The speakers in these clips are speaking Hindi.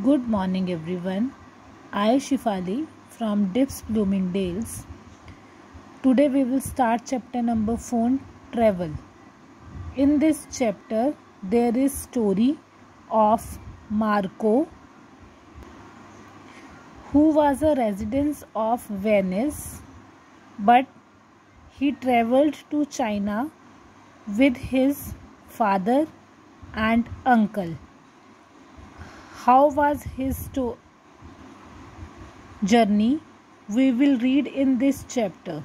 Good morning, everyone. I, Shifali, from Dips Bloomingdale's. Today we will start chapter number 4, Travel. In this chapter, there is story of Marco, who was a resident of Venice, but he traveled to China with his father and uncle. How was his journey? We will read in this chapter.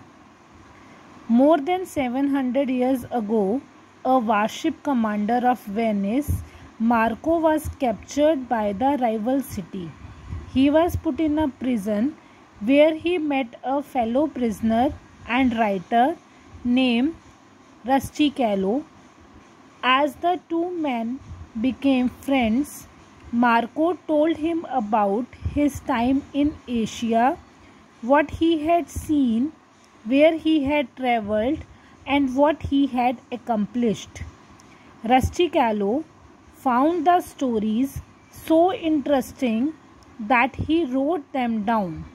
More than 700 years ago, a warship commander of Venice, Marco, was captured by the rival city. He was put in a prison where he met a fellow prisoner and writer named Rustichello. As the two men became friends, Marco told him about his time in Asia, what he had seen, where he had travelled, and what he had accomplished. Rustichello found the stories so interesting that he wrote them down.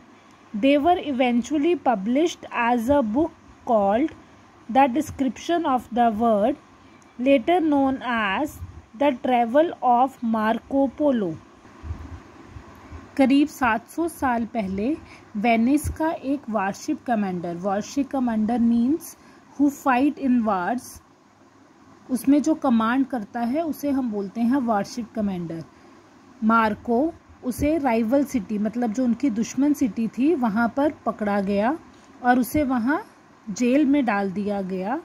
They were eventually published as a book called The Description of the World, later known as The Travel of Marco Polo. करीब 700 साल पहले वेनिस का एक warship commander means who fight in wars, उसमें जो कमांड करता है उसे हम बोलते हैं वारशिप कमांडर। मार्को उसे राइवल सिटी मतलब जो उनकी दुश्मन सिटी थी वहाँ पर पकड़ा गया और उसे वहाँ जेल में डाल दिया गया,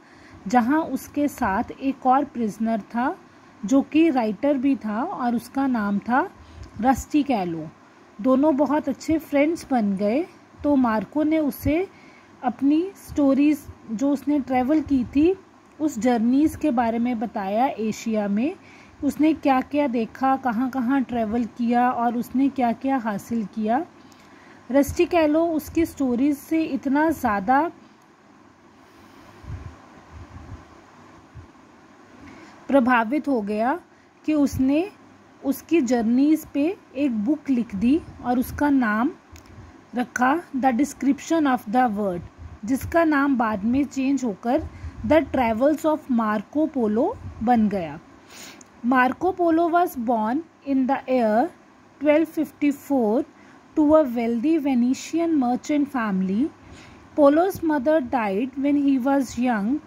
जहाँ उसके साथ एक और प्रिजनर था जो कि राइटर भी था और उसका नाम था रस्टिकेलो। दोनों बहुत अच्छे फ्रेंड्स बन गए। तो मार्को ने उसे अपनी स्टोरीज जो उसने ट्रैवल की थी उस जर्नीज़ के बारे में बताया। एशिया में उसने क्या क्या देखा, कहाँ कहाँ ट्रैवल किया और उसने क्या क्या हासिल किया। रस्टिकेलो उसकी स्टोरीज से इतना ज़्यादा प्रभावित हो गया कि उसने उसकी जर्नीज़ पे एक बुक लिख दी और उसका नाम रखा the description of the world, जिसका नाम बाद में चेंज होकर the travels of Marco Polo बन गया। Marco Polo was born in the year 1254 to a wealthy Venetian merchant family. Polo's mother died when he was young.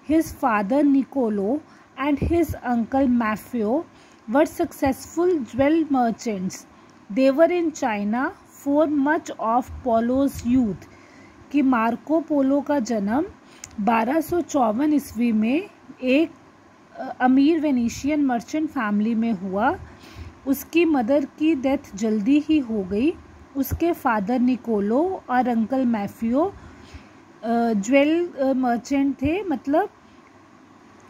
His father Niccolo and his uncle Maffeo were successful jewel merchants. They were in China for much of Polo's youth. कि मार्को पोलो का जन्म 1254 ईस्वी में एक अमीर वेनिशियन मर्चेंट फैमिली में हुआ। उसकी मदर की डेथ जल्दी ही हो गई। उसके फादर निकोलो और अंकल मैफियो ज्वेल मर्चेंट थे, मतलब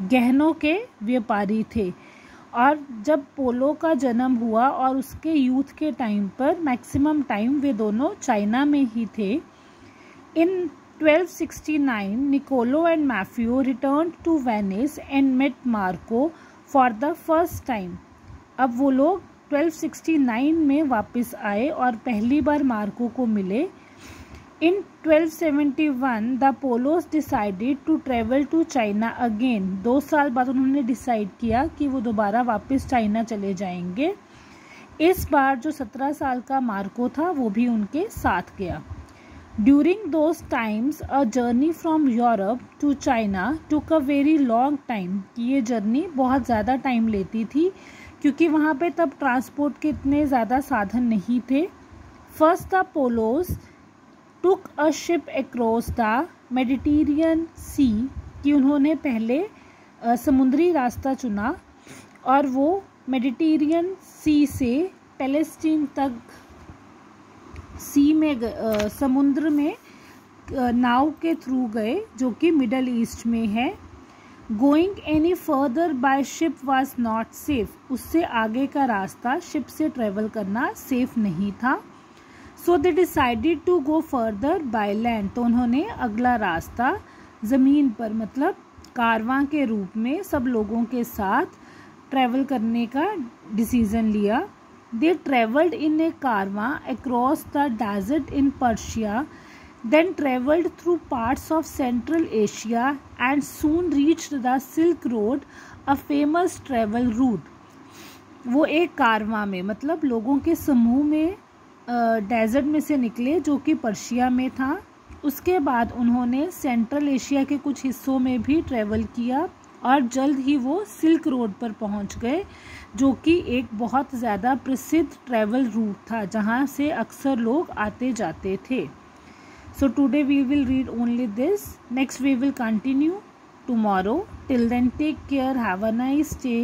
गहनों के व्यापारी थे। और जब पोलो का जन्म हुआ और उसके यूथ के टाइम पर मैक्सिमम टाइम वे दोनों चाइना में ही थे। In 1269 Niccolo and Maffeo return to Venice and met Marco for the first time. अब वो लोग 1269 में वापस आए और पहली बार मार्को को मिले। In 1271 the Polos decided to travel to China again. 2 साल बाद उन्होंने डिसाइड किया कि वो दोबारा वापस चाइना चले जाएंगे। इस बार जो 17 साल का मार्को था वो भी उनके साथ गया। During those times a journey from Europe to China took a very long time. कि ये जर्नी बहुत ज़्यादा टाइम लेती थी क्योंकि वहाँ पे तब ट्रांसपोर्ट के इतने ज़्यादा साधन नहीं थे। First the Polos took a ship across the Mediterranean Sea, कि उन्होंने पहले समुद्री रास्ता चुना और वो मेडिटेरियन सी से पैलेस्टीन तक सी में समुद्र में नाव के थ्रू गए जो कि मिडल ईस्ट में है। Going any further by ship was not safe. उससे आगे का रास्ता शिप से ट्रेवल करना सेफ नहीं था। So they decided to go further by land. तो उन्होंने अगला रास्ता ज़मीन पर मतलब कारवां के रूप में सब लोगों के साथ ट्रैवल करने का डिसीज़न लिया। They traveled in a caravan across the desert in Persia, then traveled through parts of Central Asia and soon reached the Silk Road, a famous travel route. वो एक कारवां में मतलब लोगों के समूह में डेजर्ट में से निकले जो कि पर्शिया में था। उसके बाद उन्होंने सेंट्रल एशिया के कुछ हिस्सों में भी ट्रैवल किया और जल्द ही वो सिल्क रोड पर पहुंच गए, जो कि एक बहुत ज़्यादा प्रसिद्ध ट्रैवल रूट था जहां से अक्सर लोग आते जाते थे। So today we will read only this. Next we will continue tomorrow. Till then, take care. Have a nice day.